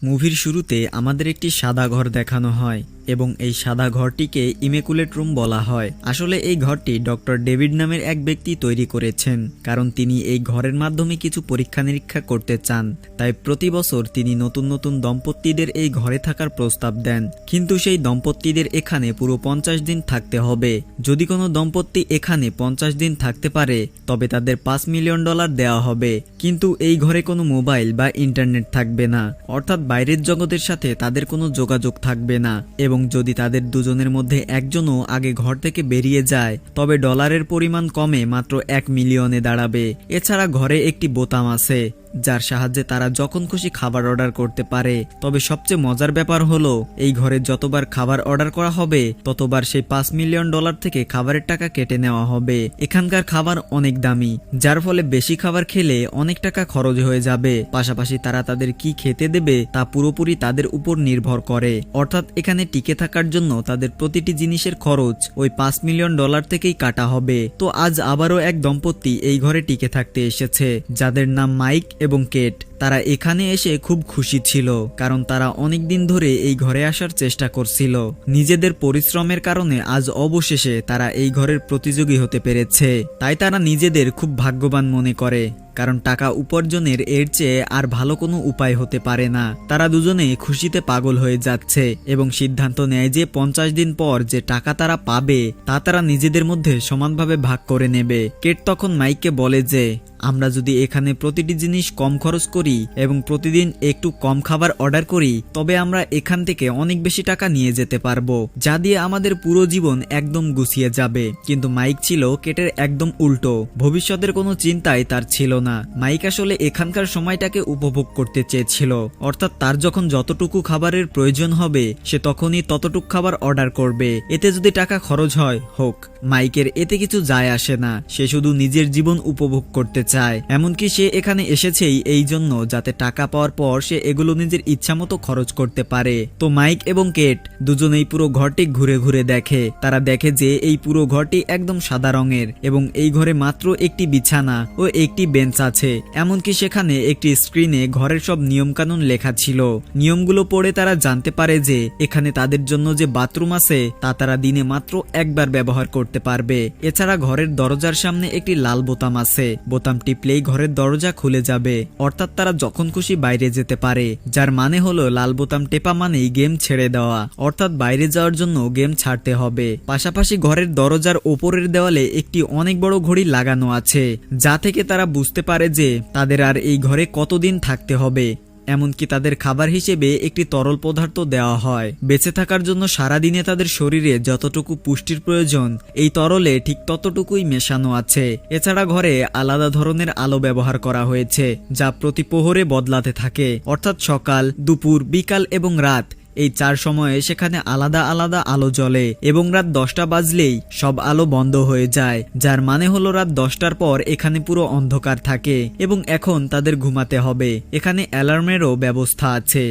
মুভির শুরুতে আমাদের একটি সাদা ঘর দেখানো হয় এবং এই সাদা ঘরটিকে ইমেকুলেট রুম বলা হয়। আসলে এই ঘরটি ডক্টর ডেভিড নামের এক ব্যক্তি তৈরি করেছেন, কারণ তিনি এই ঘরের মাধ্যমে কিছু পরীক্ষা নিরীক্ষা করতে চান। তাই প্রতি বছর তিনি নতুন নতুন দম্পতিদের এই ঘরে থাকার প্রস্তাব দেন, কিন্তু সেই দম্পতিদের এখানে পুরো 50 দিন থাকতে হবে। যদি কোনো দম্পতি এখানে 50 দিন থাকতে পারে তবে তাদের $5 মিলিয়ন দেওয়া হবে, কিন্তু এই ঘরে কোনো মোবাইল বা ইন্টারনেট থাকবে না, অর্থাৎ বাইরের জগতের সাথে তাদের কোনো যোগাযোগ থাকবে না। এবং যদি তাদের দুজনের মধ্যে একজনও আগে ঘর থেকে বেরিয়ে যায় তবে ডলারের পরিমাণ কমে মাত্র 1 মিলিয়নে দাঁড়াবে। এছাড়া ঘরে একটি বোতাম আছে যার সাহায্যে তারা যখন খুশি খাবার অর্ডার করতে পারে। তবে সবচেয়ে মজার ব্যাপার হলো এই ঘরে যতবার খাবার অর্ডার করা হবে ততবার সেই $5 মিলিয়ন থেকে খাবারের টাকা কেটে নেওয়া হবে। এখানকার খাবার অনেক দামি, যার ফলে বেশি খাবার খেলে অনেক টাকা খরচ হয়ে যাবে। পাশাপাশি তারা তাদের কি খেতে দেবে তা পুরোপুরি তাদের উপর নির্ভর করে, অর্থাৎ এখানে টিকে থাকার জন্য তাদের প্রতিটি জিনিসের খরচ ওই $5 মিলিয়ন থেকেই কাটা হবে। তো আজ আবারও এক দম্পতি এই ঘরে টিকে থাকতে এসেছে, যাদের নাম মাইক এবং কেট। তারা এখানে এসে খুব খুশি ছিল, কারণ তারা অনেক দিন ধরে এই ঘরে আসার চেষ্টা করছিল। নিজেদের পরিশ্রমের কারণে আজ অবশেষে তারা এই ঘরের প্রতিযোগী হতে পেরেছে। তাই তারা নিজেদের খুব ভাগ্যবান মনে করে, কারণ টাকা উপার্জনের এর চেয়ে আর ভালো কোনো উপায় হতে পারে না। তারা দুজনে খুশিতে পাগল হয়ে যাচ্ছে এবং সিদ্ধান্ত নেয় যে 50 দিন পর যে টাকা তারা পাবে তা তারা নিজেদের মধ্যে সমানভাবে ভাগ করে নেবে। কেট তখন মাইককে বলে যে আমরা যদি এখানে প্রতিটি জিনিস কম খরচ করি এবং প্রতিদিন একটু কম খাবার অর্ডার করি তবে আমরা এখান থেকে অনেক বেশি টাকা নিয়ে যেতে পারবো, যা দিয়ে আমাদের পুরো জীবন একদম গুছিয়ে যাবে। কিন্তু মাইক ছিল কেটের একদম উল্টো, ভবিষ্যতের কোনো চিন্তাই তার ছিল না। মাইক আসলে এখানকার সময়টাকে উপভোগ করতে চেয়েছিল, অর্থাৎ তার যখন যতটুকু খাবারের প্রয়োজন হবে সে তখনই ততটুকু খাবার অর্ডার করবে, এতে যদি টাকা খরচ হয় হোক। মাইকের এতে কিছু যায় আসে না, সে শুধু নিজের জীবন উপভোগ করতে চায়। এমনকি সে এখানে এসেছেই এই জন্য যাতে টাকা পাওয়ার পর সে এগুলো নিজের ইচ্ছা মতো খরচ করতে পারে। তো মাইক এবং কেট দুজনেই পুরো ঘরটি ঘুরে ঘুরে দেখে। তারা দেখে যে এই পুরো ঘরটি একদম সাদা রঙের এবং এই ঘরে মাত্র একটি বিছানা ও একটি বেঞ্চ আছে। এমনকি সেখানে একটি স্ক্রিনে ঘরের সব নিয়মকানুন লেখা ছিল। নিয়মগুলো পড়ে তারা জানতে পারে যে এখানে তাদের জন্য যে বাথরুম আছে তা তারা দিনে মাত্র একবার ব্যবহার করতে পারবে। এছাড়া ঘরের দরজার সামনে একটি লাল বোতাম আছে, বোতাম টিপলেই ঘরের দরজা খুলে যাবে, অর্থাৎ তারা যখন খুশি বাইরে যেতে পারে। যার মানে হলো লাল বোতাম টেপা মানেই গেম ছেড়ে দেওয়া, অর্থাৎ বাইরে যাওয়ার জন্য গেম ছাড়তে হবে। পাশাপাশি ঘরের দরজার ওপরের দেওয়ালে একটি অনেক বড় ঘড়ি লাগানো আছে, যা থেকে তারা বুঝতে পারে যে তাদের আর এই ঘরে কতদিন থাকতে হবে। এমনকি তাদের খাবার হিসেবে একটি তরল পদার্থ দেওয়া হয়। বেঁচে থাকার জন্য সারাদিনে তাদের শরীরে যতটুকু পুষ্টির প্রয়োজন এই তরলে ঠিক ততটুকুই মেশানো আছে। এছাড়া ঘরে আলাদা ধরনের আলো ব্যবহার করা হয়েছে, যা প্রতি প্রহরে বদলাতে থাকে, অর্থাৎ সকাল, দুপুর, বিকাল এবং রাত এই 4 সময়ে সেখানে আলাদা আলাদা আলো জ্বলে এবং রাত 10টা বাজলেই সব আলো বন্ধ হয়ে যায়। যার মানে হলো রাত 10টার পর এখানে পুরো অন্ধকার থাকে এবং এখন তাদের ঘুমাতে হবে। এখানে অ্যালার্মেরও ব্যবস্থা আছে,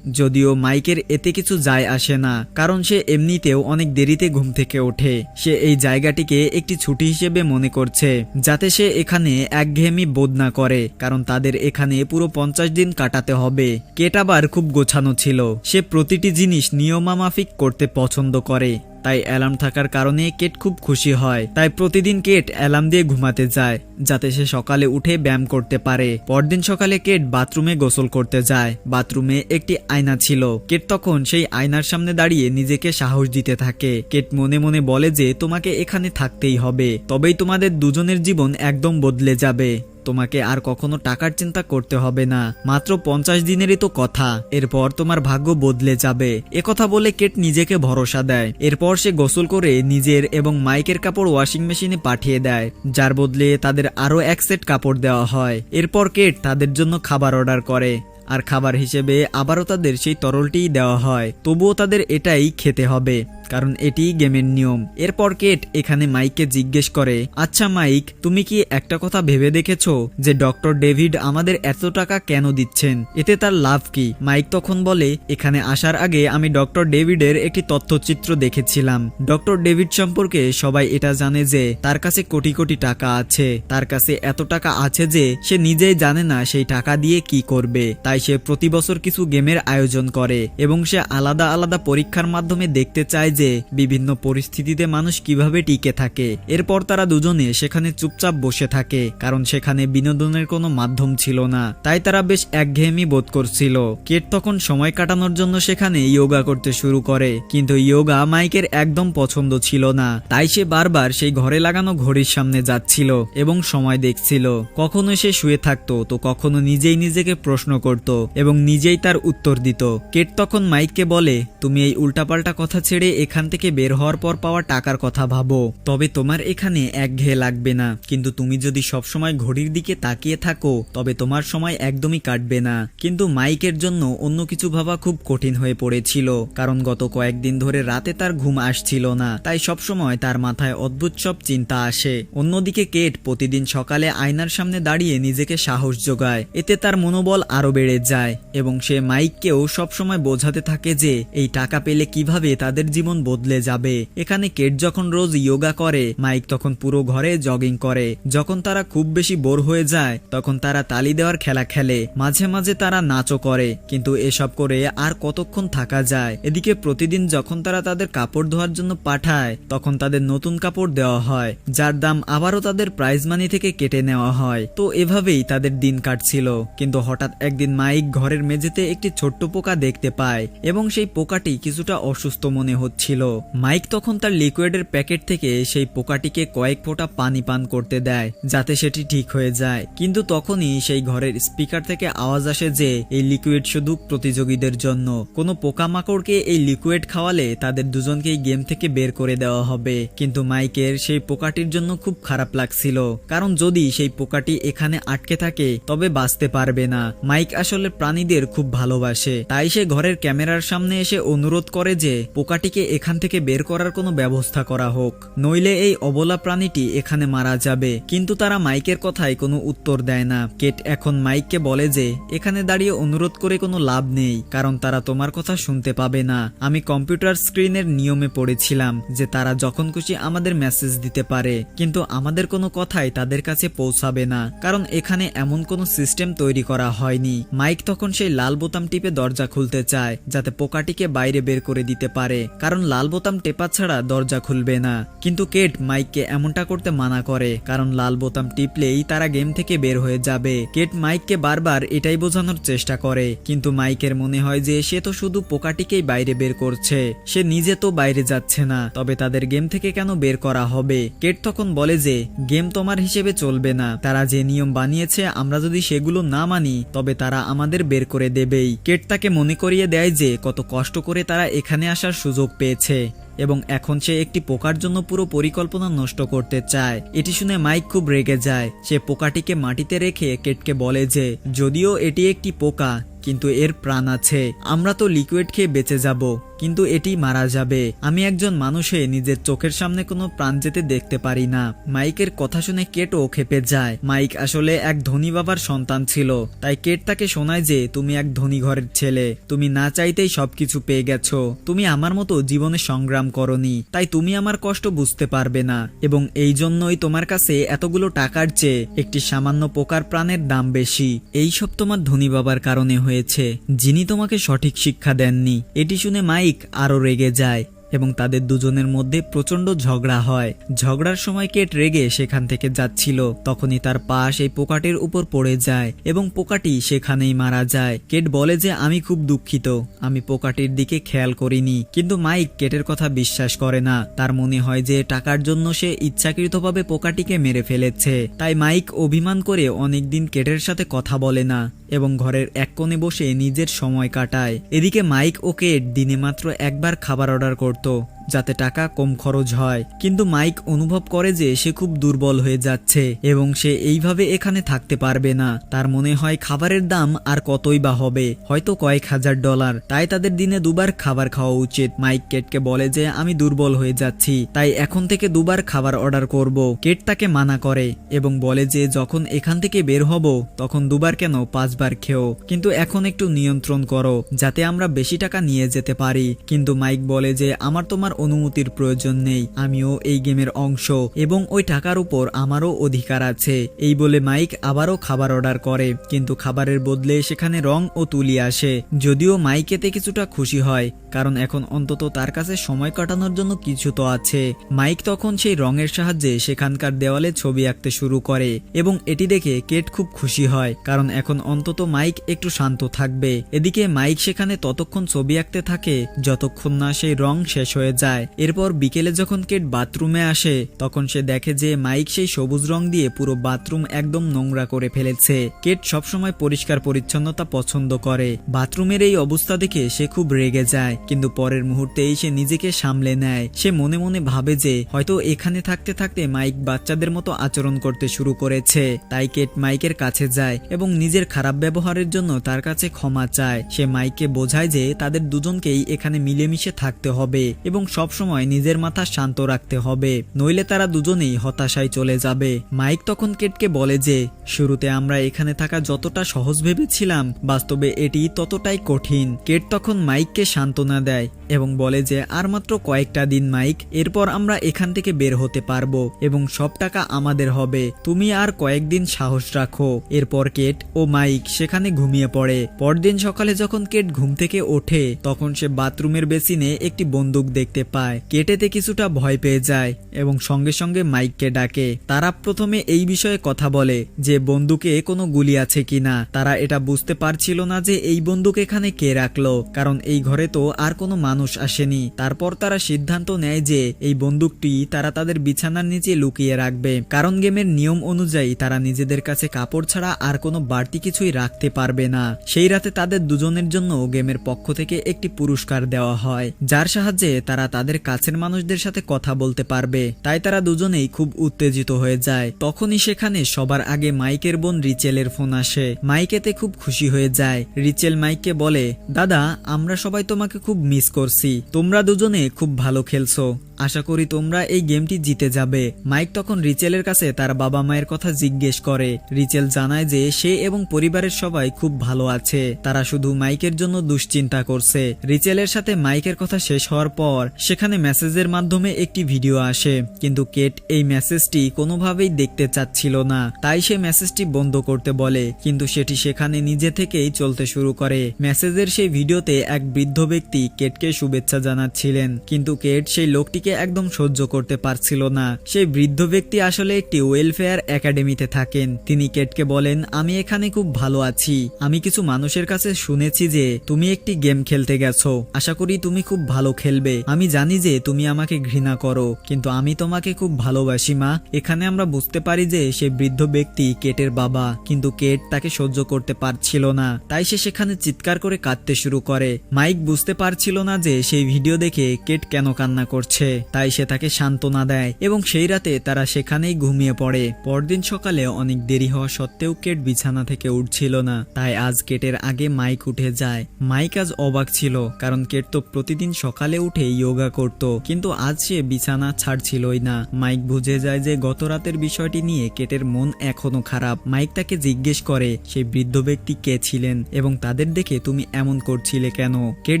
যদিও মাইকের এতে কিছু যায় আসে না, কারণ সে এমনিতেও অনেক দেরিতে ঘুম থেকে ওঠে। সে এই জায়গাটিকে একটি ছুটি হিসেবে মনে করছে, যাতে সে এখানে একঘেয়েমি বোধ না করে, কারণ তাদের এখানে পুরো 50 দিন কাটাতে হবে। কেট আবার খুব গোছানো ছিল, সে প্রতিটি জিনিস নিয়মামাফিক করতে পছন্দ করে। তাই অ্যালার্ম থাকার কারণে কেট খুব খুশি হয়। তাই প্রতিদিন কেট অ্যালার্ম দিয়ে ঘুমাতে যায়, যাতে সে সকালে উঠে ব্যায়াম করতে পারে। পরদিন সকালে কেট বাথরুমে গোসল করতে যায়। বাথরুমে একটি আয়না ছিল। কেট তখন সেই আয়নার সামনে দাঁড়িয়ে নিজেকে সাহস দিতে থাকে। কেট মনে মনে বলে যে তোমাকে এখানে থাকতেই হবে, তবেই তোমাদের দুজনের জীবন একদম বদলে যাবে। তোমাকে আর কখনো টাকার চিন্তা করতে হবে না, মাত্র 50 দিনেরই তো কথা, এরপর তোমার ভাগ্য বদলে যাবে। একথা বলে কেট নিজেকে ভরসা দেয়। এরপর সে গোসল করে নিজের এবং মাইকের কাপড় ওয়াশিং মেশিনে পাঠিয়ে দেয়, যার বদলে তাদের আরো 1 সেট কাপড় দেওয়া হয়। এরপর কেট তাদের জন্য খাবার অর্ডার করে, আর খাবার হিসেবে আবারও তাদের সেই তরলটিই দেওয়া হয়। তবুও তাদের এটাই খেতে হবে, কারণ এটিই গেমের নিয়ম। এরপর কেট এখানে মাইককে জিজ্ঞেস করে, আচ্ছা মাইক, তুমি কি একটা কথা ভেবে দেখেছো যে ডক্টর ডেভিড আমাদের এত টাকা কেন দিচ্ছেন? এতে তার লাভ কি? মাইক তখন বলে, এখানে আসার আগে আমি ডক্টর ডেভিডের একটি তথ্যচিত্র দেখেছিলাম। ডক্টর ডেভিড সম্পর্কে সবাই এটা জানে যে তার কাছে কোটি কোটি টাকা আছে। তার কাছে এত টাকা আছে যে সে নিজেই জানে না সেই টাকা দিয়ে কি করবে। তাই সে প্রতি বছর কিছু গেমের আয়োজন করে এবং সে আলাদা আলাদা পরীক্ষার মাধ্যমে দেখতে চায় যে বিভিন্ন পরিস্থিতিতে মানুষ কিভাবে টিকে থাকে। এরপর তারা দুজনে সেখানে চুপচাপ বসে থাকে, কারণ সেখানে বিনোদনের কোনো মাধ্যম ছিল না। তাই তারা বেশ একঘেয়েমি বোধ করছিল। কেট তখন সময় কাটানোর জন্য সেখানে ইয়োগা করতে শুরু করে, কিন্তু ইয়োগা মাইকের একদম পছন্দ ছিল না। তাই সে বারবার সেই ঘরে লাগানো ঘড়ির সামনে যাচ্ছিল এবং সময় দেখছিল। কখনো সে শুয়ে থাকতো তো কখনো নিজেই নিজেকে প্রশ্ন করত এবং নিজেই তার উত্তর দিত। কেট তখন মাইককে বলে, তুমি এই উল্টাপাল্টা কথা ছেড়ে এখান থেকে বের হওয়ার পর পাওয়া টাকার কথা ভাবো, তবে তোমার এখানে একঘেয়ে লাগবে না। কিন্তু তুমি যদি সবসময় ঘড়ির দিকে তাকিয়ে থাকো তবে তোমার সময় একদমই কাটবে না। কিন্তু মাইকের জন্য অন্য কিছু ভাবা খুব কঠিন হয়ে পড়েছিল, কারণ গত কয়েকদিন ধরে রাতে তার ঘুম আসছিল না। তাই সবসময় তার মাথায় অদ্ভুত সব চিন্তা আসে। অন্যদিকে কেট প্রতিদিন সকালে আয়নার সামনে দাঁড়িয়ে নিজেকে সাহস যোগায়। এতে তার মনোবল আরো বেড়ে যায় এবং সে মাইককেও সবসময় বোঝাতে থাকে যে এই টাকা পেলে কিভাবে তাদের জীবন বদলে যাবে। এখানে কেট যখন রোজ ইয়োগা করে, মাইক তখন পুরো ঘরে জগিং করে। যখন তারা খুব বেশি বোর হয়ে যায় তখন তারা তালি দেওয়ার খেলা খেলে, মাঝে মাঝে তারা নাচও করে। কিন্তু এসব করে আর কতক্ষণ থাকা যায়? এদিকে প্রতিদিন যখন তারা তাদের কাপড় ধোয়ার জন্য পাঠায় তখন তাদের নতুন কাপড় দেওয়া হয়, যার দাম আবারও তাদের প্রাইজ মানি থেকে কেটে নেওয়া হয়। তো এভাবেই তাদের দিন কাটছিল। কিন্তু হঠাৎ একদিন মাইক ঘরের মেঝেতে একটি ছোট্ট পোকা দেখতে পায় এবং সেই পোকাটি কিছুটা অসুস্থ মনে হচ্ছিল। মাইক তখন তার লিকুইডের প্যাকেট থেকে সেই পোকাটিকে কয়েক ফোঁটা পানি পান করতে দেয় যাতে সেটি ঠিক হয়ে যায়। কিন্তু তখনই সেই ঘরের স্পিকার থেকে আওয়াজ আসে যে এই লিকুইড শুধু প্রতিযোগীদের জন্য। কোনো পোকামাকড়কে এই লিকুইড খাওয়ালে তাদের দুজনকেই গেম থেকে বের করে দেওয়া হবে। কিন্তু মাইকের সেই পোকাটির জন্য খুব খারাপ লাগছিল, কারণ যদি সেই পোকাটি এখানে আটকে থাকে তবে বাঁচতে পারবে না। মাইক আসলে প্রাণীদের খুব ভালোবাসে, তাই সে ঘরের ক্যামেরার সামনে এসে অনুরোধ করে যে পোকাটিকে এখান থেকে বের করার কোনো ব্যবস্থা করা হোক, নইলে এই অবলা প্রাণীটি এখানে মারা যাবে। কিন্তু তারা মাইকের কথায় কোনো উত্তর দেয় না। কেট এখন মাইককে বলে যে এখানে দাঁড়িয়ে অনুরোধ করে কোনো লাভ নেই, কারণ তারা তোমার কথা শুনতে পাবে না। আমি কম্পিউটার স্ক্রিনের নিয়মে পড়েছিলাম যে তারা যখন খুশি আমাদের মেসেজ দিতে পারে, কিন্তু আমাদের কোনো কথাই তাদের কাছে পৌঁছাবে না, কারণ এখানে এমন কোনো সিস্টেম তৈরি করা হয়নি। মাইক তখন সেই লাল বোতাম টিপে দরজা খুলতে চায় যাতে পোকাটিকে বাইরে বের করে দিতে পারে, কারণ লাল বোতাম টেপা ছাড়া দরজা খুলবে না। কিন্তু কেট মাইককে এমনটা করতে মানা করে, কারণ লাল বোতাম টিপলেই তারা গেম থেকে বের হয়ে যাবে। কেট মাইককে বারবার এটাই বোঝানোর চেষ্টা করে, কিন্তু মাইকের মনে হয় যে সে তো শুধু পোকাটিকেই বাইরে বের করছে, সে নিজে তো বাইরে যাচ্ছে না, তবে তাদের গেম থেকে কেন বের করা হবে? কেট তখন বলে যে গেম তোমার হিসেবে চলবে না, তারা যে নিয়ম বানিয়েছে আমরা যদি সেগুলো না মানি তবে তারা আমাদের বের করে দেবেই। কেট তাকে মনে করিয়ে দেয় যে কত কষ্ট করে তারা এখানে আসার সুযোগ পেয়েছে এবং এখন সে একটি পোকার জন্য পুরো পরিকল্পনা নষ্ট করতে চায়। এটি শুনে মাইক খুব রেগে যায়। সে পোকাটিকে মাটিতে রেখে কেটকে বলে যে যদিও এটি একটি পোকা কিন্তু এর প্রাণ আছে, আমরা তো লিকুইড খেয়ে বেঁচে যাব, কিন্তু এটি মারা যাবে। আমি একজন মানুষে নিজের চোখের সামনে কোনো প্রাণ যেতে দেখতে পারি না। মাইকের কথা শুনে কেটও খেপে যায়। মাইক আসলে এক ধনী বাবার সন্তান ছিল, তাই কেট তাকে শোনায় যে তুমি এক ধনী ঘরের ছেলে, তুমি না চাইতেই সবকিছু পেয়ে গেছো, তুমি আমার মতো জীবনে সংগ্রাম করনি, তাই তুমি আমার কষ্ট বুঝতে পারবে না এবং এই জন্যই তোমার কাছে এতগুলো টাকার চেয়ে একটি সামান্য পোকার প্রাণের দাম বেশি। এই সব তোমার ধনী বাবার কারণে হয়েছে, যিনি তোমাকে সঠিক শিক্ষা দেননি। এটি শুনে মাইক আরো রেগে যায় এবং তাদের দুজনের মধ্যে প্রচন্ড ঝগড়া হয়। ঝগড়ার সময় কেট রেগে সেখান থেকে যাচ্ছিল, তখনই তার পা সেই পোকাটির উপর পড়ে যায় এবং পোকাটি সেখানেই মারা যায়। কেট বলে যে আমি খুব দুঃখিত, আমি পোকাটির দিকে খেয়াল করিনি। কিন্তু মাইক কেটের কথা বিশ্বাস করে না। তার মনে হয় যে টাকার জন্য সে ইচ্ছাকৃতভাবে পোকাটিকে মেরে ফেলেছে। তাই মাইক অভিমান করে অনেকদিন কেটের সাথে কথা বলে না এবং ঘরের এক কোণে বসে নিজের সময় কাটায়। এদিকে মাইক ও কেট দিনে মাত্র একবার খাবার অর্ডার করত, যাতে টাকা কম খরচ হয়। কিন্তু মাইক অনুভব করে যে সে খুব দুর্বল হয়ে যাচ্ছে এবং সে এইভাবে এখানে থাকতে পারবে না। তার মনে হয় খাবারের দাম আর কতই বা হবে, হয়তো কয়েক হাজার ডলার। তাই তাদের দিনে দুবার খাবার খাওয়া উচিত। মাইক কেটকে বলে যে আমি দুর্বল হয়ে যাচ্ছি, তাই এখন থেকে দুবার খাবার অর্ডার করব। কেট তাকে মানা করে এবং বলে যে যখন এখান থেকে বের হব তখন দুবার কেন 5 বার খেও, কিন্তু এখন একটু নিয়ন্ত্রণ করো যাতে আমরা বেশি টাকা নিয়ে যেতে পারি। কিন্তু মাইক বলে যে আমার তোমার অনুমতির প্রয়োজন নেই, আমিও এই গেমের অংশ এবং ওই টাকার উপর আমারও অধিকার আছে। এই বলে মাইক আবারও খাবার অর্ডার করে, কিন্তু খাবারের বদলে সেখানে রং ও তুলি আসে। যদিও মাইক এতে কিছুটা খুশি হয়, কারণ এখন অন্তত তার কাছে সময় কাটানোর জন্য কিছু তো আছে। মাইক তখন সেই রঙের সাহায্যে সেখানকার দেওয়ালে ছবি আঁকতে শুরু করে এবং এটি দেখে কেট খুব খুশি হয়, কারণ এখন অন্তত মাইক একটু শান্ত থাকবে। এদিকে মাইক সেখানে ততক্ষণ ছবি আঁকতে থাকে যতক্ষণ না সেই রং শেষ হয়ে যায়। এরপর বিকেলে যখন কেট বাথরুমে আসে তখন সে দেখে যে মাইক সেই সবুজ রং দিয়ে পুরো বাথরুম একদম নোংরা করে ফেলেছে। কেট সবসময় পরিষ্কার পরিচ্ছন্নতা পছন্দ করে। বাথরুমের এই অবস্থা দেখে সে খুব রেগে যায়, কিন্তু পরের মুহূর্তেই সে নিজেকে সামলে নেয়। সে মনে মনে ভাবে যে হয়তো এখানে থাকতে থাকতে মাইক বাচ্চাদের মতো আচরণ করতে শুরু করেছে। তাই কেট মাইকের কাছে যায় এবং নিজের খারাপ ব্যবহারের জন্য তার কাছে ক্ষমা চায়। সে মাইককে বোঝায় যে তাদের দুজনকেই এখানে মিলেমিশে থাকতে হবে এবং সবসময় নিজের মাথা শান্ত রাখতে হবে, নইলে তারা দুজনেই হতাশায় চলে যাবে। মাইক তখন কেটকে বলে যে শুরুতে আমরা এখানে থাকা যতটা সহজ ভেবেছিলাম বাস্তবে এটি ততটাই কঠিন। কেট তখন মাইককে সান্ত্বনা দেয় এবং বলে যে আর মাত্র কয়েকটা দিন মাইক, এরপর আমরা এখান থেকে বের হতে পারবো এবং সব টাকা আমাদের হবে, তুমি আর কয়েকদিন সাহস রাখো। এরপর কেট ও মাইক সেখানে ঘুমিয়ে পড়ে। পরদিন সকালে যখন কেট ঘুম থেকে ওঠে তখন সে বাথরুমের বেসিনে একটি বন্দুক দেখতে পায়। কেট এতে কিছুটা ভয় পেয়ে যায় এবং সঙ্গে সঙ্গে মাইককে ডাকে। তারা প্রথমে এই বিষয়ে কথা বলে যে বন্দুকে কোনো গুলি আছে কিনা। তারা এটা বুঝতে পারছিল না যে এই বন্দুক এখানে কে রাখলো, কারণ এই ঘরে তো আর কোনো মানুষ আসেনি। তারপর তারা সিদ্ধান্ত নেয় যে এই বন্দুকটি তারা তাদের বিছানার নিচে লুকিয়ে রাখবে, কারণ গেমের নিয়ম অনুযায়ী তারা নিজেদের কাছে কাপড় ছাড়া আর কোনো বাড়তি কিছুই রাখতে পারবে না। সেই রাতে তাদের দুজনের জন্য গেমের পক্ষ থেকে একটি পুরস্কার দেওয়া হয়, যার সাহায্যে তারা তাদের কাছের মানুষদের সাথে কথা বলতে পারবে। তাই তারা দুজনেই খুব উত্তেজিত হয়ে যায়। তখনই সেখানে সবার আগে মাইকের বোন রিচেলের ফোন আসে। মাইক এতে খুব খুশি হয়ে যায়। রিচেল মাইককে বলে, দাদা আমরা সবাই তোমাকে খুব মিস করছি, তোমরা দুজনে খুব ভালো খেলছো, আশা করি তোমরা এই গেমটি জিতে যাবে। মাইক তখন রিচেলের কাছে তার বাবা মায়ের কথা জিজ্ঞেস করে। রিচেল জানায় যে সে এবং পরিবারের সবাই খুব ভালো আছে, তারা শুধু মাইকের জন্য দুশ্চিন্তা করছে। রিচেলের সাথে মাইকের কথা শেষ হওয়ার পর সেখানে মেসেজের মাধ্যমে একটি ভিডিও আসে, কিন্তু কেট এই মেসেজটি কোনোভাবেই দেখতে চাচ্ছিল না, তাই সে মেসেজটি বন্ধ করতে বলে, কিন্তু সেটি সেখানে নিজে থেকেই চলতে শুরু করে। মেসেজের সেই ভিডিওতে এক বৃদ্ধ ব্যক্তি কেটকে শুভেচ্ছা জানাচ্ছিলেন, কিন্তু কেট সেই লোকটিকে একদম সহ্য করতে পারছিল না। সেই বৃদ্ধ ব্যক্তি আসলে একটি ওয়েলফেয়ার একাডেমিতে থাকেন। তিনি কেটকে বলেন, আমি এখানে খুব ভালো আছি, আমি কিছু মানুষের কাছে শুনেছি যে তুমি একটি গেম খেলতে গেছো, আশা করি তুমি খুব ভালো খেলবে। আমি জানি যে তুমি আমাকে ঘৃণা করো, কিন্তু আমি তোমাকে খুব ভালোবাসি মা। এখানে আমরা বুঝতে পারি যে সে বৃদ্ধ ব্যক্তি কেটের বাবা, কিন্তু কেট তাকে সহ্য করতে পারছিল না, তাই সে সেখানে চিৎকার করে কাঁদতে শুরু করে। মাইক বুঝতে পারছিল না যে সেই ভিডিও দেখে কেট কেন কান্না করছে, তাই সে তাকে সান্ত্বনা দেয় এবং সেই রাতে তারা সেখানেই ঘুমিয়ে পড়ে। পরদিন সকালে অনেক দেরি হওয়া সত্ত্বেও কেট বিছানা থেকে উঠছিল না, তাই আজ কেটের আগে মাইক উঠে যায়। মাইক আজ অবাক ছিল, কারণ কেট তো প্রতিদিন সকালে উঠে যোগা করত, কিন্তু আজ সে বিছানা ছাড়ছিলই না। মাইক বুঝে যায় যে গত রাতের বিষয়টি নিয়ে কেটের মন এখনো খারাপ। মাইক তাকে জিজ্ঞেস করে সেই বৃদ্ধ ব্যক্তি কে ছিলেন এবং তাদের দেখে তুমি এমন করছিলে কেন। কেট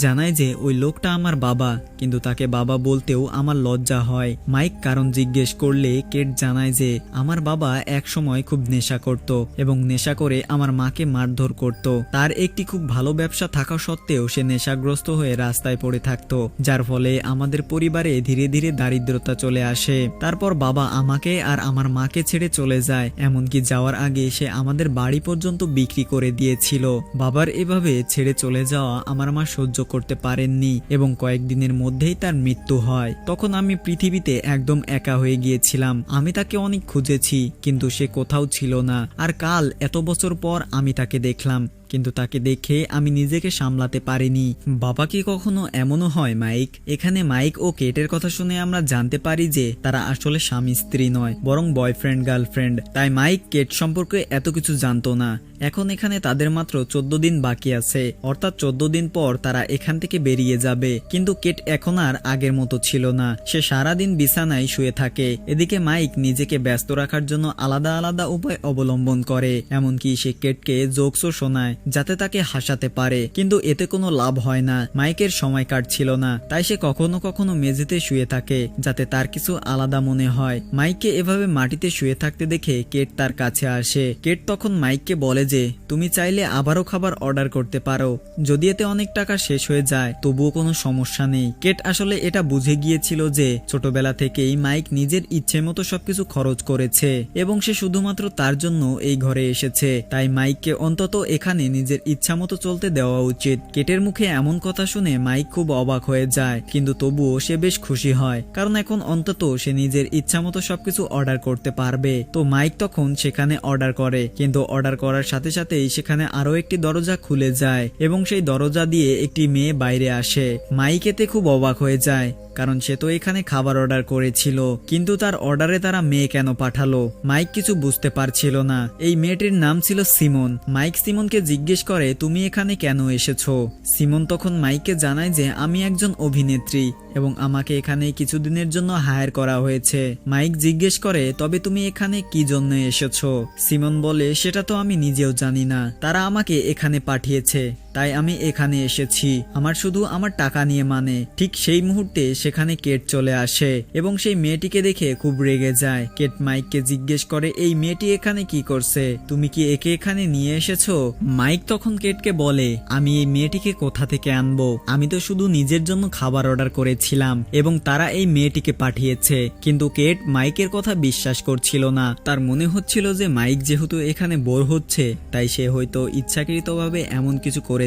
জানায় যে ওই লোকটা আমার বাবা, কিন্তু তাকে বাবা বলতেও আমার লজ্জা হয়। মাইক কারণ জিজ্ঞেস করলে কেট জানায় যে আমার বাবা এক সময় খুব নেশা করত এবং নেশা করে আমার মাকে মারধর করত। তার একটি খুব ভালো ব্যবসা থাকা সত্ত্বেও সে নেশাগ্রস্ত হয়ে রাস্তায় পড়ে থাকতো, যার ফলে আমাদের পরিবারে ধীরে ধীরে দারিদ্রতা চলে আসে। তারপর বাবা আমাকে আর আমার মাকে ছেড়ে চলে যায়, এমনকি যাওয়ার আগে সে আমাদের বাড়ি পর্যন্ত বিক্রি করে দিয়েছিল। বাবার এভাবে ছেড়ে চলে যাওয়া আমার মা সহ্য করতে পারেননি এবং কয়েকদিনের মধ্যেই তার মৃত্যু হয়। তখন আমি পৃথিবীতে একদম একা হয়ে গিয়েছিলাম। আমি তাকে অনেক খুঁজেছি, কিন্তু সে কোথাও ছিল না। আর কাল এত বছর পর আমি তাকে দেখলাম, কিন্তু তাকে দেখে আমি নিজেকে সামলাতে পারিনি। বাবা কি কখনো এমনও হয় মাইক? এখানে মাইক ও কেটের কথা শুনে আমরা জানতে পারি যে তারা আসলে স্বামী স্ত্রী নয়, বরং বয়ফ্রেন্ড গার্লফ্রেন্ড। তাই মাইক কেট সম্পর্কে এত কিছু জানতো না। এখন এখানে তাদের মাত্র 14 দিন বাকি আছে, অর্থাৎ 14 দিন পর তারা এখান থেকে বেরিয়ে যাবে। কিন্তু কেট এখন আর আগের মতো ছিল না। সে সারাদিন বিছানায় শুয়ে থাকে। এদিকে মাইক নিজেকে ব্যস্ত রাখার জন্য আলাদা আলাদা উপায় অবলম্বন করে। এমনকি সে কেটকে জোকসও শোনায় যাতে তাকে হাসাতে পারে, কিন্তু এতে কোনো লাভ হয় না। মাইকের সময় কাটছিল না, তাই সে কখনো কখনো মেঝেতে শুয়ে থাকে যাতে তার কিছু আলাদা মনে হয়। মাইককে এভাবে মাটিতে শুয়ে থাকতে দেখে কেট তার কাছে আসে। কেট তখন মাইককে বলে যে তুমি চাইলে আবারও খাবার অর্ডার করতে পারো, যদি এতে অনেক টাকা শেষ হয়ে যায় তবুও কোনো সমস্যা নেই। কেট আসলে এটা বুঝে গিয়েছিল যে ছোটবেলা থেকেই মাইক নিজের ইচ্ছে মতো সবকিছু খরচ করেছে এবং সে শুধুমাত্র তার জন্য এই ঘরে এসেছে। তাই মাইককে অন্তত এখানে নিজের ইচ্ছা মতো চলতে দেওয়া উচিত। কেটের মুখে এমন কথা শুনে মাইক খুব অবাক হয়ে যায়, কিন্তু তবুও সে বেশ খুশি হয়, কারণ এখন অন্তত সে নিজের ইচ্ছা মতো সবকিছু অর্ডার করতে পারবে। তো মাইক তখন সেখানে অর্ডার করে, কিন্তু অর্ডার করার সাথে সাথেই সেখানে আরো একটি দরজা খুলে যায় এবং সেই দরজা দিয়ে একটি মেয়ে বাইরে আসে। মাইক এতে খুব অবাক হয়ে যায়, কারণ সে তো এখানে খাবার অর্ডার করেছিল, কিন্তু তার অর্ডারে তারা মেয়ে কেন পাঠালো? মাইক কিছু বুঝতে পারছিল না। এই মেয়েটির নাম ছিল সিমন। মাইক সিমনকে জিজ্ঞেস করে তুমি এখানে কেন এসেছো? সিমন তখন মাইককে জানায় যে আমি একজন অভিনেত্রী এবং আমাকে এখানে কিছুদিনের জন্য হায়ার করা হয়েছে। মাইক জিজ্ঞেস করে তবে তুমি এখানে কি জন্য এসেছো? সিমন বলে সেটা তো আমি নিজেও জানি না, তারা আমাকে এখানে পাঠিয়েছে তাই আমি এখানে এসেছি, আমার শুধু আমার টাকা নিয়ে মানে। ঠিক সেই মুহূর্তে সেখানে কেট চলে আসে এবং সেই মেয়েটিকে দেখে খুব রেগে যায়। কেট মাইককে জিজ্ঞেস করে এই মেয়েটি এখানে কি করছে? তুমি কি একে এখানে নিয়ে এসেছো? মাইক তখন কেটকে বলে আমি এই মেয়েটিকে কোথা থেকে আনবো? আমি তো শুধু নিজের জন্য খাবার অর্ডার করেছিলাম এবং তারা এই মেয়েটিকে পাঠিয়েছে। কিন্তু কেট মাইকের কথা বিশ্বাস করছিল না। তার মনে হচ্ছিল যে মাইক যেহেতু এখানে বোর হচ্ছে তাই সে হয়তো ইচ্ছাকৃতভাবে এমন কিছু করে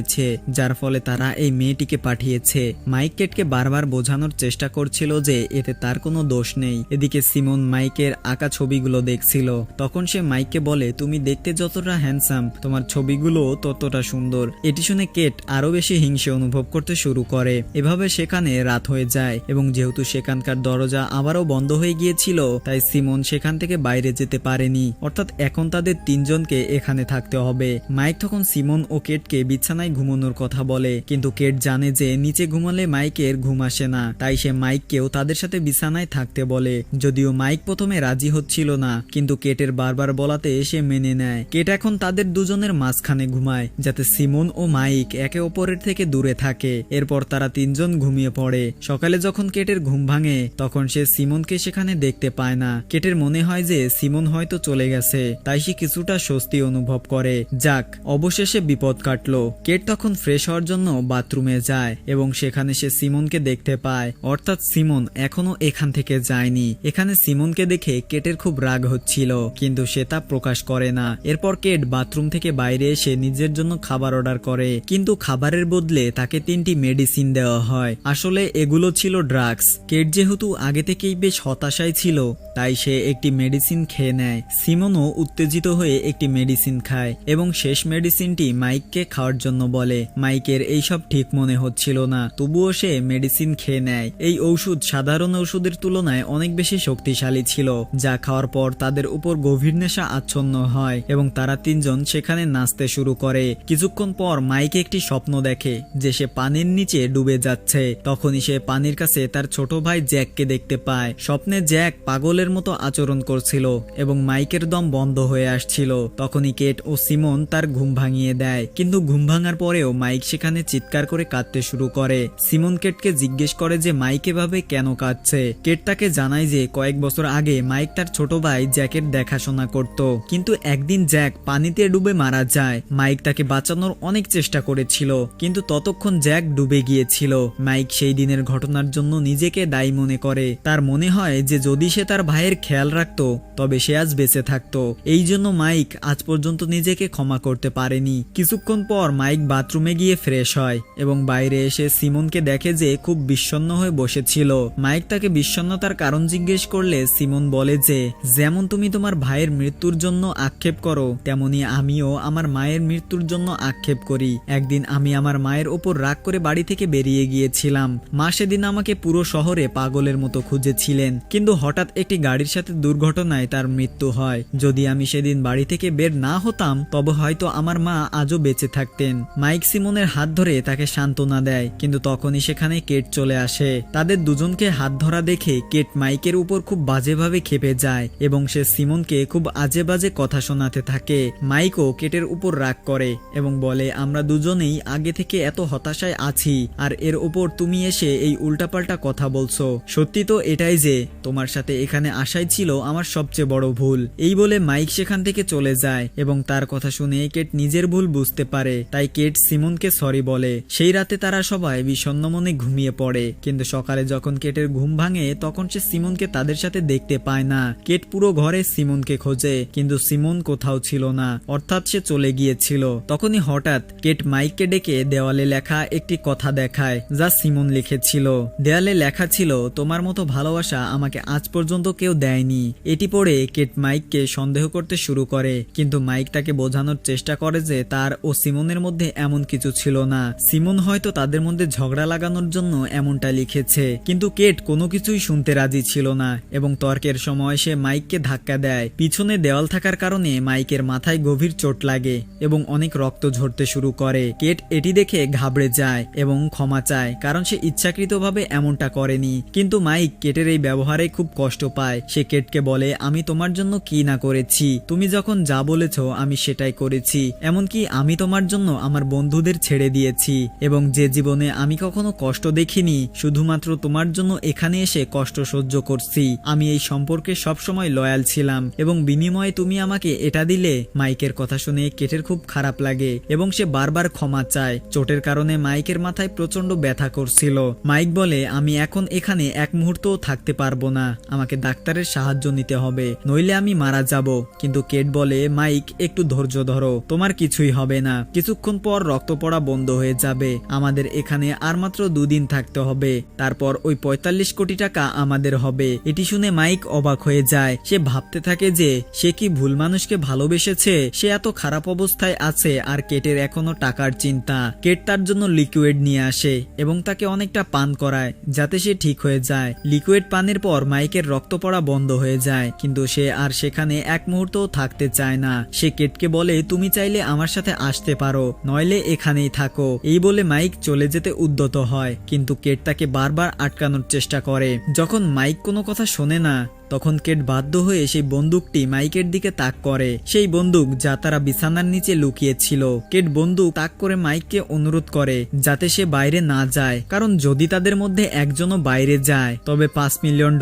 যার ফলে তারা এই মেয়েটিকে পাঠিয়েছে। মাইক কেটকে বারবার বোঝানোর চেষ্টা করছিল যে এতে তার কোনো দোষ নেই। এদিকে সিমন মাইকের আঁকা ছবিগুলো দেখছিল। তখন সে মাইককে বলে তুমি দেখতে যতটা হ্যান্ডসাম তোমার ছবিগুলো ততটা সুন্দর। এটি শুনে কেট আরো বেশি হিংসে অনুভব করতে শুরু করে। এভাবে সেখানে রাত হয়ে যায় এবং যেহেতু সেখানকার দরজা আবারও বন্ধ হয়ে গিয়েছিল তাই সিমন সেখান থেকে বাইরে যেতে পারেনি, অর্থাৎ এখন তাদের তিনজনকে এখানে থাকতে হবে। মাইক তখন সিমন ও কেটকে বিছানায় ঘুমানোর কথা বলে, কিন্তু কেট জানে যে নিচে ঘুমালে মাইকের ঘুম আসে না, তাই সে মাইককেও তাদের সাথে বিছানায় থাকতে বলে। যদিও মাইক প্রথমে রাজি হচ্ছিল না, কিন্তু কেটের বারবার বলাতে সে মেনে নেয়। কেট এখন তাদের দুজনের মাঝখানে ঘুমায় যাতে সিমন ও মাইক একে অপরের থেকে দূরে থাকে। এরপর তারা তিনজন ঘুমিয়ে পড়ে। সকালে যখন কেটের ঘুম ভাঙে তখন সে সিমনকে সেখানে দেখতে পায় না। কেটের মনে হয় যে সিমন হয়তো চলে গেছে, তাই সে কিছুটা স্বস্তি অনুভব করে। যাক, অবশেষে বিপদ কাটলো। কেট তখন ফ্রেশ হওয়ার জন্য বাথরুমে যায় এবং সেখানে সে সিমনকে দেখতে পায়, অর্থাৎ সিমন এখনো এখান থেকে যায়নি। এখানে সিমনকে দেখে কেটের খুব রাগ হচ্ছিল, কিন্তু সে তা প্রকাশ করে না। এরপর কেট বাথরুম থেকে বাইরে এসে নিজের জন্য খাবার অর্ডার করে, কিন্তু খাবারের বদলে তাকে 3টি মেডিসিন দেওয়া হয়। আসলে এগুলো ছিল ড্রাগস। কেট যেহেতু আগে থেকেই বেশ হতাশায় ছিল তাই সে একটি মেডিসিন খেয়ে নেয়। সিমনও উত্তেজিত হয়ে একটি মেডিসিন খায় এবং শেষ মেডিসিনটি মাইককে খাওয়ার জন্য বলে। মাইকের এইসব ঠিক মনে হচ্ছিল না, তবুও সে মেডিসিন খেয়ে নেয়। এই ঔষধ সাধারণ ঔষধের তুলনায় অনেক বেশি শক্তিশালী ছিল, যা খাওয়ার পর তাদের উপর গভীর নেশা আচ্ছন্ন হয় এবং তারা তিনজন সেখানে নাচতে শুরু করে। কিছুক্ষণ পর মাইক একটি স্বপ্ন দেখে যে সে পানির নিচে ডুবে যাচ্ছে। তখনই সে পানির কাছে তার ছোট ভাই জ্যাককে দেখতে পায়। স্বপ্নে জ্যাক পাগলের মতো আচরণ করছিল এবং মাইকের দম বন্ধ হয়ে আসছিল। তখনই কেট ও সিমন তার ঘুম ভাঙিয়ে দেয়, কিন্তু ঘুম ভাঙার পরেও মাইক সেখানে চিৎকার করে কাঁদতে শুরু করে। সিমন কেটকে জিজ্ঞেস করে যে মাইক এভাবে কেন কাঁদছে। কেট তাকে জানায় যে কয়েক বছর আগে মাইক তার ছোট ভাই জ্যাকের দেখাশোনা করত, কিন্তু একদিন জ্যাক পানিতে ডুবে মারা যায়। মাইক তাকে বাঁচানোর অনেক চেষ্টা করেছিল, কিন্তু ততক্ষণ জ্যাক ডুবে গিয়েছিল। মাইক সেই দিনের ঘটনা ঘটনার জন্য নিজেকে দায়ী মনে করে। তার মনে হয় যে যদি সে তার ভাইয়ের খেয়াল রাখতো তবে সে আজ বেঁচে থাকতো। এই জন্য মাইক আজ পর্যন্ত নিজেকে ক্ষমা করতে পারেনি। কিছুক্ষণ পর মাইক বাথরুমে গিয়ে ফ্রেশ হয় এবং বাইরে এসে সিমনকে দেখে যে খুব বিষণ্ণ হয়ে বসেছিল। মাইক তাকে বিষণ্ণতার কারণ জিজ্ঞেস করলে সিমন বলে যে যেমন তুমি তোমার ভাইয়ের মৃত্যুর জন্য আক্ষেপ করো তেমনি আমিও আমার মায়ের মৃত্যুর জন্য আক্ষেপ করি। একদিন আমি আমার মায়ের ওপর রাগ করে বাড়ি থেকে বেরিয়ে গিয়েছিলাম। মা সেদিন আমাকে পুরো শহরে পাগলের মতো খুঁজেছিলেন, কিন্তু হঠাৎ একটি গাড়ির সাথে দুর্ঘটনায় তার মৃত্যু হয়। যদি আমি সেদিন বাড়ি থেকে বের না হতাম তবে হয়তো আমার মা আজও বেঁচে থাকতেন। মাইক সিমনের হাত ধরে তাকে সান্ত্বনা দেয়, কিন্তু তখনই সেখানে কেট চলে আসে। তাদের দুজনকে হাত ধরা দেখে কেট মাইকের উপর খুব বাজেভাবে ক্ষেপে যায় এবং সে সিমনকে খুব আজে বাজে কথা শোনাতে থাকে। মাইকও কেটের উপর রাগ করে এবং বলে আমরা দুজনেই আগে থেকে এত হতাশায় আছি, আর এর উপর তুমি এসে এই উল্টাপাল্টা কথা বলছো। সত্যি তো এটাই যে তোমার সাথে এখানে আসাই ছিল আমার সবচেয়ে বড় ভুল। এই বলে মাইক সেখান থেকে চলে যায় এবং তার কথা শুনে কেট নিজের ভুল বুঝতে পারে। তাই কেট সিমনকে সরি বলে। সেই রাতে তারা সবাই বিষণ্ণ মনে ঘুমিয়ে পড়ে, কিন্তু সকালে যখন কেটের ঘুম ভাঙে তখন সে সিমনকে তাদের সাথে দেখতে পায় না। কেট পুরো ঘরে সিমনকে খোঁজে, কিন্তু সিমন কোথাও ছিল না, অর্থাৎ সে চলে গিয়েছিল। তখনই হঠাৎ কেট মাইককে ডেকে দেওয়ালে লেখা একটি কথা দেখায় যা সিমন লিখেছিল। দেয়ালে লেখা ছিল তোমার মতো ভালোবাসা আমাকে আজ পর্যন্ত কেউ দেয়নি। এটি পড়ে কেট মাইককে সন্দেহ করতে শুরু করে, কিন্তু মাইক তাকে বোঝানোর চেষ্টা করে যে তার ও সিমনের মধ্যে এমন কিছু ছিল না। সিমন হয়তো তাদের মধ্যে ঝগড়া লাগানোর জন্য এমনটা লিখেছে, কিন্তু কেট কোনো কিছুই শুনতে রাজি ছিল না এবং তর্কের সময় সে মাইককে ধাক্কা দেয়। পিছনে দেওয়াল থাকার কারণে মাইকের মাথায় গভীর চোট লাগে এবং অনেক রক্ত ঝরতে শুরু করে। কেট এটি দেখে ঘাবড়ে যায় এবং ক্ষমা চায়, কারণ সে ইচ্ছাকৃতভাবে এমনটা করেনি। কিন্তু মাইক কেটের এই ব্যবহারে খুব কষ্ট পায়। সে কেটকে বলে আমি তোমার জন্য কি না করেছি, তুমি যখন যা বলেছো আমি সেটাই করেছি। এমনকি আমি তোমার জন্য আমার বন্ধুদের ছেড়ে দিয়েছি এবং যে জীবনে আমি কখনো কষ্ট দেখিনি শুধুমাত্র তোমার জন্য এখানে এসে কষ্ট সহ্য করছি। আমি এই সম্পর্কে সবসময় লয়াল ছিলাম এবং বিনিময়ে তুমি আমাকে এটা দিলে। মাইকের কথা শুনে কেটের খুব খারাপ লাগে এবং সে বারবার ক্ষমা চায়। চোটের কারণে মাইকের মাথায় প্রচন্ড ব্যথা করছিল। মাইক বলে আমি এখন এখানে এক মুহূর্তও থাকতে পারবো না, আমাকে ডাক্তারের সাহায্য নিতে হবে, নইলে আমি মারা যাব। কিন্তু কেট বলে মাইক একটু ধৈর্য ধরো, তোমার কিছুই হবে না। কিছুক্ষণ পর রক্ত পড়া বন্ধ হয়ে যাবে। আমাদের এখানে আর মাত্র 2 দিন থাকতে হবে, তারপর ওই 45 কোটি টাকা আমাদের হবে। এটি শুনে মাইক অবাক হয়ে যায়। সে ভাবতে থাকে যে সে কি ভুল মানুষকে ভালোবেসেছে। সে এত খারাপ অবস্থায় আছে আর কেটের এখনো টাকার চিন্তা। কেট তার জন্য লিকুইড নিয়ে আসে এবং তাকে অনেকটা পান করায় যাতে সে ঠিক হয়ে যায়। লিকুইড পানের পর মাইকের রক্ত পড়া বন্ধ হয়ে যায়, কিন্তু সে আর সেখানে এক মুহূর্তও থাকতে চায় না। সে কেটকে বলে তুমি চাইলে আমার সাথে আসতে পারো, নইলে এখানেই থাকো। এই বলে মাইক চলে যেতে উদ্যত হয়, কিন্তু কেট তাকে বারবার আটকানোর চেষ্টা করে। যখন মাইক কোনো কথা শোনে না তখন কেট বাধ্য হয়ে সেই বন্দুকটি মাইকের দিকে তাক করে, সেই বন্দুক যা তারা বিছানার নিচে লুকিয়েছিল। কেট বন্দুক তাক করে মাইককে অনুরোধ করে যাতে সে বাইরে না যায়, কারণ যদি তাদের মধ্যে একজনও বাইরে যায় তবে $5 মিলিয়ন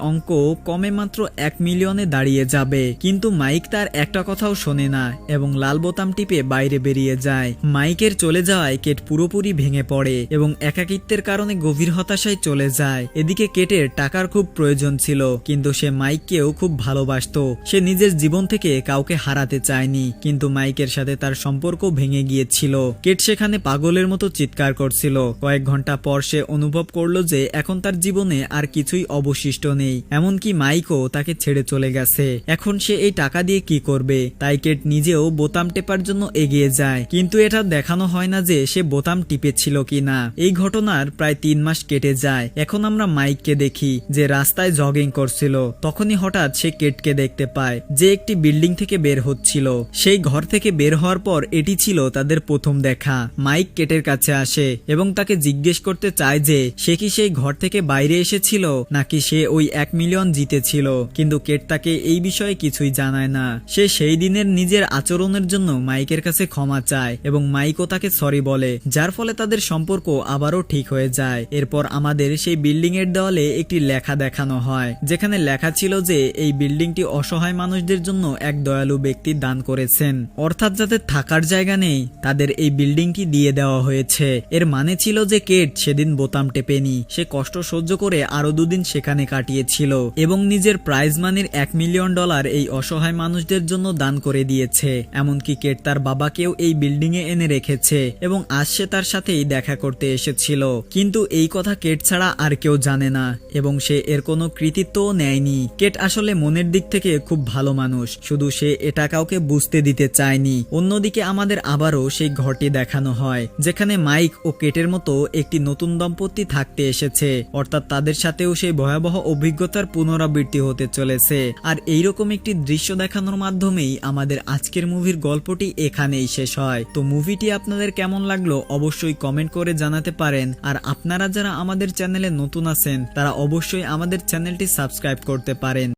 অঙ্ক কমে মাত্র 1 মিলিয়নে দাঁড়িয়ে যাবে। কিন্তু মাইক তার একটা কথাও শোনে না এবং লাল বোতাম টিপে বাইরে বেরিয়ে যায়। মাইকের চলে যাওয়ায় কেট পুরোপুরি ভেঙে পড়ে এবং একাকিত্বের কারণে গভীর হতাশায় চলে যায়। এদিকে কেটের টাকার খুব প্রয়োজন ছিল, কিন্তু সে মাইককেও খুব ভালোবাসতো। সে নিজের জীবন থেকে কাউকে হারাতে চায়নি, কিন্তু মাইকের সাথে তার সম্পর্ক ভেঙে গিয়েছিল। কেট সেখানে পাগলের মতো চিৎকার করছিল। কয়েক ঘন্টা পর সে অনুভব করলো যে এখন তার জীবনে আর কিছুই অবশিষ্ট নেই, এমনকি মাইকও তাকে ছেড়ে চলে গেছে। এখন সে এই টাকা দিয়ে কি করবে? তাই কেট নিজেও বোতাম টেপার জন্য এগিয়ে যায়, কিন্তু এটা দেখানো হয় না যে সে বোতাম টিপেছিল কিনা। এই ঘটনার প্রায় 3 মাস কেটে যায়। এখন আমরা মাইককে দেখি যে রাস্তায় জগিং করছিল। তখনই হঠাৎ সে কেটকে দেখতে পায় যে একটি বিল্ডিং থেকে বের হচ্ছিল। সেই ঘর থেকে বের হওয়ার পর এটি ছিল তাদের প্রথম দেখা। মাইক কেটের কাছে আসে এবং তাকে জিজ্ঞেস করতে চায় যে সে কি সেই ঘর থেকে বাইরে এসেছিল নাকি সে ওই 1 মিলিয়ন জিতেছিল, কিন্তু কেট তাকে এই বিষয়ে কিছুই জানায় না। সে সেই দিনের নিজের আচরণের জন্য মাইকের কাছে ক্ষমা চায় এবং মাইকও তাকে সরি বলে, যার ফলে তাদের সম্পর্ক আবারও ঠিক হয়ে যায়। এরপর আমাদের সেই বিল্ডিং এর দেওয়ালে একটি লেখা দেখানো হয়, যেখানে লেখা ছিল যে এই বিল্ডিংটি অসহায় মানুষদের জন্য এক দয়ালু ব্যক্তি দান করেছেন, অর্থাৎ যাদের থাকার জায়গা নেই তাদের এই বিল্ডিংটি দিয়ে দেওয়া হয়েছে। এর মানে ছিল যে কেট সেদিন বোতাম টেপেনি, সে কষ্ট সহ্য করে আরো দুদিন সেখানে কাটিয়েছিল এবং নিজের প্রাইজ মানির $1 মিলিয়ন এই অসহায় মানুষদের জন্য দান করে দিয়েছে। এমনকি কেট তার বাবাকেও এই বিল্ডিং এ এনে রেখেছে এবং আজ সে তার সাথেই দেখা করতে এসেছিল। কিন্তু এই কথা কেট ছাড়া আর কেউ জানে না এবং সে এর কোনো কৃতিত্বও নেয়নি। কেট আসলে মনের দিক থেকে খুব ভালো মানুষ, শুধু সে এটা কাউকে বুঝতে দিতে চায়নি। অন্যদিকে আমাদের আবারও সেই ঘরটি দেখানো হয় যেখানে মাইক ও কেটের মতো একটি নতুন দম্পতি থাকতে এসেছে, অর্থাৎ তাদের সাথেও সেই ভয়াবহ অভিজ্ঞতার পুনরাবৃত্তি হতে চলেছে। আর এইরকম একটি দৃশ্য দেখানোর মাধ্যমেই আমাদের আজকের মুভির গল্পটি এখানেই শেষ হয়। তো মুভিটি আপনাদের কেমন লাগলো অবশ্যই কমেন্ট করে জানাতে পারেন। আর আপনারা যারা আমাদের চ্যানেলে নতুন আছেন তারা অবশ্যই আমাদের চ্যানেলটি সাবস্ক্রাইব করতে পারেন।